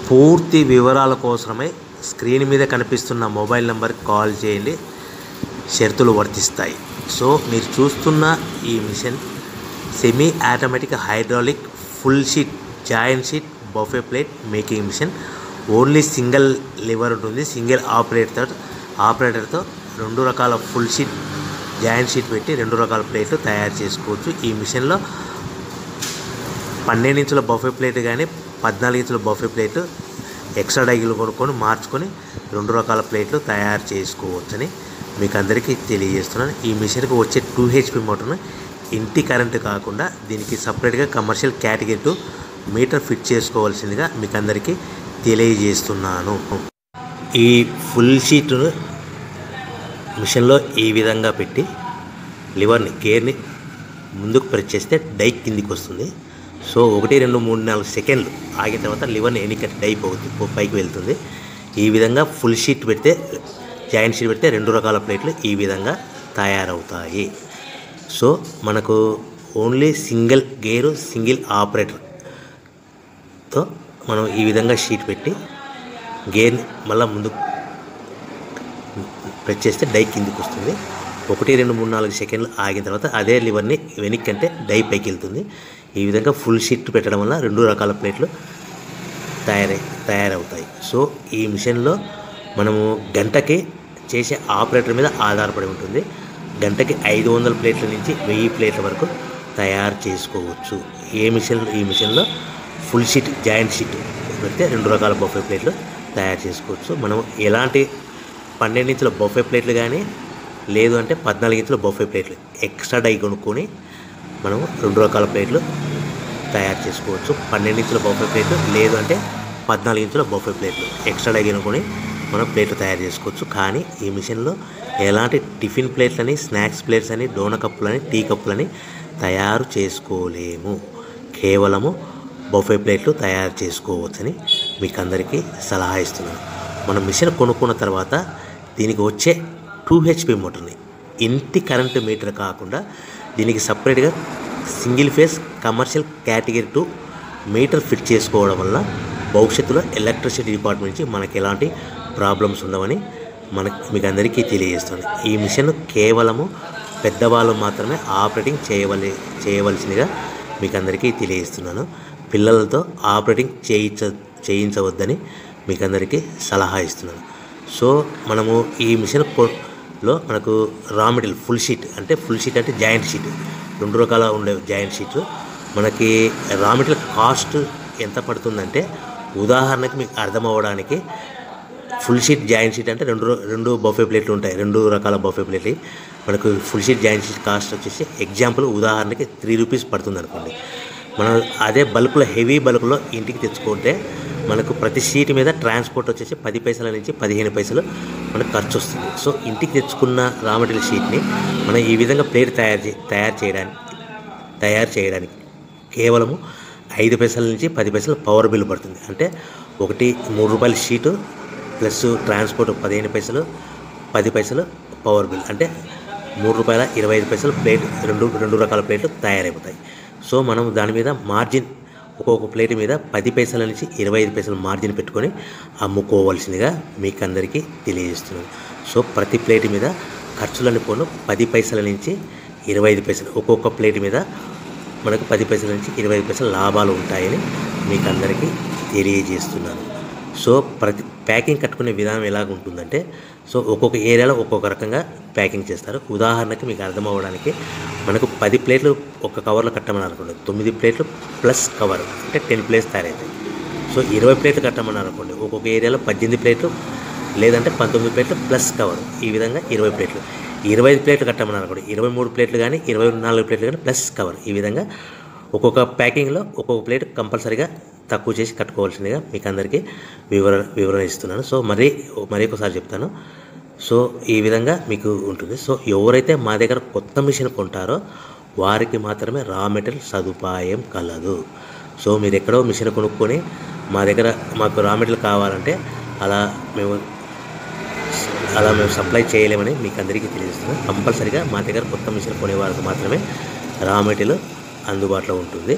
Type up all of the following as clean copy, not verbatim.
పూర్తి వివరాల కోసమై స్క్రీన్ మీద కనిపిస్తున్న మొబైల్ నెంబర్కి కాల్ చేయండి. షరతులు వర్తిస్తాయి. సో మీరు చూస్తున్న ఈ machine semi automatic hydraulic full sheet joint sheet buffet plate making machine. Only single lever ఉంటుంది. సింగిల్ ఆపరేటర్తో 2 రకాల ఫుల్ షీట్ జాయింట్ షీట్ పెట్టి 2 రకాల ప్లేట్లు తయారు చేసుకోవచ్చు. ఈ మిషన్లో 12 ఇంచుల బఫే ప్లేట్ కానీ 14 ఇంచుల బఫే ప్లేట్ ఎక్స్ట్రా డైగులు కొనుక్కొని మార్చుకొని 2 రకాల ప్లేట్లు తయారు చేసుకోవచ్చని మీకు అందరికీ తెలియజేస్తున్నాను. ఈ మిషన్కి వచ్చే 2 HP మోటార్ను ఇంటి కరెంటు కాకుండా దీనికి సపరేట్గా కమర్షియల్ కేటగిరీ 2 మీటర్ ఫిట్ చేసుకోవాల్సిందిగా మీకు అందరికీ తెలియజేస్తున్నాను. ఈ ఫుల్ షీట్ను మిషన్లో ఈ విధంగా పెట్టి లివర్ని గేర్ని ముందుకు ప్రెస్ చేస్తే డై కిందికి వస్తుంది. సో 1 2 3 4 సెకండ్లు ఆగిన తర్వాత లివర్ని ఎన్నికట్టి డై పైకి వెళ్తుంది. ఈ విధంగా ఫుల్ షీట్ పెడితే జాయింట్ షీట్ పెడితే 2 రకాల ప్లేట్లు ఈ విధంగా తయారవుతాయి. సో మనకు ఓన్లీ సింగిల్ గేరు సింగిల్ ఆపరేటర్తో మనం ఈ విధంగా షీట్ పెట్టి గేర్ని మళ్ళీ ముందుకు ప్రెస్ చేస్తే డై కిందికి వస్తుంది. 1 2 3 4 సెకండ్లు ఆగిన తర్వాత అదే లివర్ని వెనక్కి అంటే డై పైకి వెళ్తుంది. ఈ విధంగా ఫుల్ షీట్ పెట్టడం వల్ల 2 రకాల ప్లేట్లు తయారవుతాయి. సో ఈ మిషన్లో మనము గంటకి చేసే ఆపరేటర్ మీద ఆధారపడి ఉంటుంది. గంటకి 500 ప్లేట్ల నుంచి 1000 ప్లేట్ల వరకు తయారు చేసుకోవచ్చు. ఈ మిషన్లో ఫుల్ షీట్ జాయింట్ షీట్ పెడితే 2 రకాల బఫే ప్లేట్లు తయారు చేసుకోవచ్చు. మనం ఎలాంటి 12 ఇంచుల బఫే ప్లేట్లు కానీ లేదు అంటే 14 ఇంచుల బఫే ప్లేట్లు ఎక్స్ట్రా డై కొనుక్కొని మనం 2 రకాల ప్లేట్లు తయారు చేసుకోవచ్చు. 12 ఇంచుల బఫే ప్లేట్లు లేదు అంటే 14 ఇంచుల బఫే ప్లేట్లు ఎక్స్ట్రా డై కొనుక్కొని మనం ప్లేట్లు తయారు చేసుకోవచ్చు. కానీ ఈ మిషన్లో ఎలాంటి టిఫిన్ ప్లేట్లని స్నాక్స్ ప్లేట్స్ అని డోన కప్పులని టీ కప్పులని తయారు చేసుకోలేము. కేవలము బఫే ప్లేట్లు తయారు చేసుకోవచ్చని మీకు అందరికీ సలహా ఇస్తున్నాను. మనం మిషన్ కొనుక్కున్న తర్వాత దీనికి వచ్చే 2 HP మోటార్ని ఇంటి కరెంటు మీటర్ కాకుండా దీనికి సపరేట్గా single phase commercial category 2 metre fit చేసుకోవడం వల్ల భవిష్యత్తులో ఎలక్ట్రిసిటీ డిపార్ట్మెంట్ నుంచి మనకి ఎలాంటి ప్రాబ్లమ్స్ ఉండవని మీకు అందరికీ తెలియజేస్తుంది. ఈ మిషన్ కేవలము పెద్దవాళ్ళు మాత్రమే ఆపరేటింగ్ చేయవలసిందిగా మీకు అందరికీ తెలియజేస్తున్నాను. పిల్లలతో ఆపరేటింగ్ చేయించవద్దని మీకు అందరికీ సలహా ఇస్తున్నాను. సో మనము ఈ మిషన్లో మనకు రా మెటీరియల్ ఫుల్ షీట్ అంటే జాయింట్ షీట్ 2 రకాల ఉండే జాయింట్ షీట్ మనకి రా మెటీరియల్ కాస్ట్ ఎంత పడుతుందంటే ఉదాహరణకి మీకు అర్థం అవ్వడానికి ఫుల్ షీట్ జాయింట్ షీట్ అంటే 2 బఫే ప్లేట్లు ఉంటాయి. 2 రకాల బఫే ప్లేట్లు మనకు full sheet joint sheet cost వచ్చేసి ఎగ్జాంపుల్ ఉదాహరణకి 3 రూపీస్ పడుతుంది అనుకోండి. మనం అదే బల్క్లో హెవీ బల్క్లో ఇంటికి తెచ్చుకుంటే మనకు ప్రతి షీట్ మీద ట్రాన్స్పోర్ట్ వచ్చేసి 10 పైసల నుంచి 15 పైసలు మనకు ఖర్చు వస్తుంది. సో ఇంటికి తెచ్చుకున్న రా మెటీరియల్ షీట్ని మనం ఈ విధంగా ప్లేట్ తయారు చేయడానికి కేవలము 5 పైసల నుంచి 10 పైసలు పవర్ బిల్ పడుతుంది. అంటే ఒకటి 3 రూపాయల షీటు ప్లస్ ట్రాన్స్పోర్ట్ 15 పైసలు 10 పైసలు పవర్ బిల్ అంటే 3 రూపాయల 25 పైసలు ప్లేట్ 2 రకాల ప్లేట్లు తయారైపోతాయి. సో మనం దాని మీద మార్జిన్ ఒక్కొక్క ప్లేట్ మీద 10 పైసల నుంచి 25 పైసలు మార్జిన్ పెట్టుకొని అమ్ముకోవాల్సిందిగా మీకు అందరికీ తెలియజేస్తున్నాను. సో ప్రతి ప్లేట్ మీద ఖర్చులని పోను 10 పైసల నుంచి 25 పైసలు ఒక్కొక్క ప్లేట్ మీద మనకు 10 పైసల నుంచి 25 పైసలు లాభాలు ఉంటాయని మీకు అందరికీ తెలియజేస్తున్నాను. సో ప్రతి ప్యాకింగ్ కట్టుకునే విధానం ఎలాగ ఉంటుందంటే సో ఒక్కొక్క ఏరియాలో ఒక్కొక్క రకంగా ప్యాకింగ్ చేస్తారు. ఉదాహరణకి మీకు అర్థం అవ్వడానికి మనకు 10 ప్లేట్లు ఒక కవర్లో కట్టమని అనుకోండి 9 ప్లేట్లు ప్లస్ కవర్ అంటే 10 ప్లేట్స్ తయారవుతాయి. సో 20 ప్లేట్లు కట్టమని అనుకోండి ఒక్కొక్క ఏరియాలో 18 ప్లేట్లు లేదంటే 19 ప్లేట్లు ప్లస్ కవర్ ఈ విధంగా 20 ప్లేట్లు. 25 ప్లేట్లు కట్టమని అనుకోండి 23 ప్లేట్లు కానీ 24 ప్లేట్లు కానీ ప్లస్ కవర్ ఈ విధంగా ఒక్కొక్క ప్యాకింగ్లో ఒక్కొక్క ప్లేట్ కంపల్సరీగా తక్కువ చేసి కట్టుకోవాల్సిందిగా మీకు అందరికీ వివరణ ఇస్తున్నాను. సో మరి ఒకసారి చెప్తాను. సో ఈ విధంగా మీకు ఉంటుంది. సో ఎవరైతే మా దగ్గర కొత్త మిషన్ కొంటారో వారికి మాత్రమే రా మెటీరియల్ సదుపాయం కలదు. సో మీరు ఎక్కడో మిషన్ కొనుక్కొని మాకు రా మెటీరియల్ కావాలంటే అలా మేము సప్లై చేయలేమని మీకు అందరికీ తెలియజేస్తున్నాను. కంపల్సరీగా మా దగ్గర కొత్త మిషన్ కొనే వారికి మాత్రమే రా మెటీరియల్ అందుబాటులో ఉంటుంది.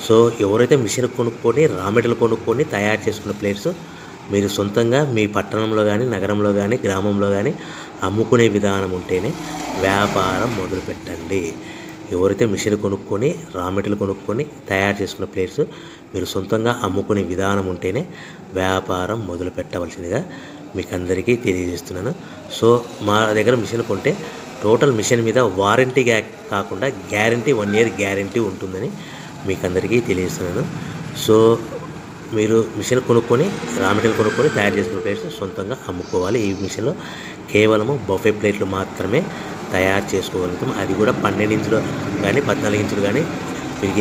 సో ఎవరైతే మిషన్ కొనుక్కొని రా మెటీరియల్ కొనుక్కొని తయారు చేసుకున్న ప్లేట్స్ మీరు సొంతంగా మీ పట్టణంలో కానీ నగరంలో కానీ గ్రామంలో కానీ అమ్ముకునే విధానం ఉంటేనే వ్యాపారం మొదలుపెట్టండి. ఎవరైతే మిషన్ కొనుక్కొని రా మెటీరియల్ కొనుక్కొని తయారు చేసుకున్న ప్లేట్స్ మీరు సొంతంగా అమ్ముకునే విధానం ఉంటేనే వ్యాపారం మొదలు పెట్టవలసిందిగా మీకు అందరికీ తెలియజేస్తున్నాను. సో మా దగ్గర మిషన్ కొంటే టోటల్ మిషన్ మీద వారంటీ కాకుండా గ్యారంటీ 1 year గ్యారంటీ ఉంటుందని మీకు అందరికీ తెలియజేస్తున్నాను. సో మీరు మిషన్ కొనుక్కొని రా మెటీరియల్ కొనుక్కొని తయారు చేసుకున్న ప్లేట్స్ సొంతంగా అమ్ముకోవాలి. ఈ మిషన్లో కేవలము బఫే ప్లేట్లు మాత్రమే తయారు చేసుకోగలుగుతాం. అది కూడా 12 ఇంచులు కానీ 14 ఇంచులు కానీ మీరు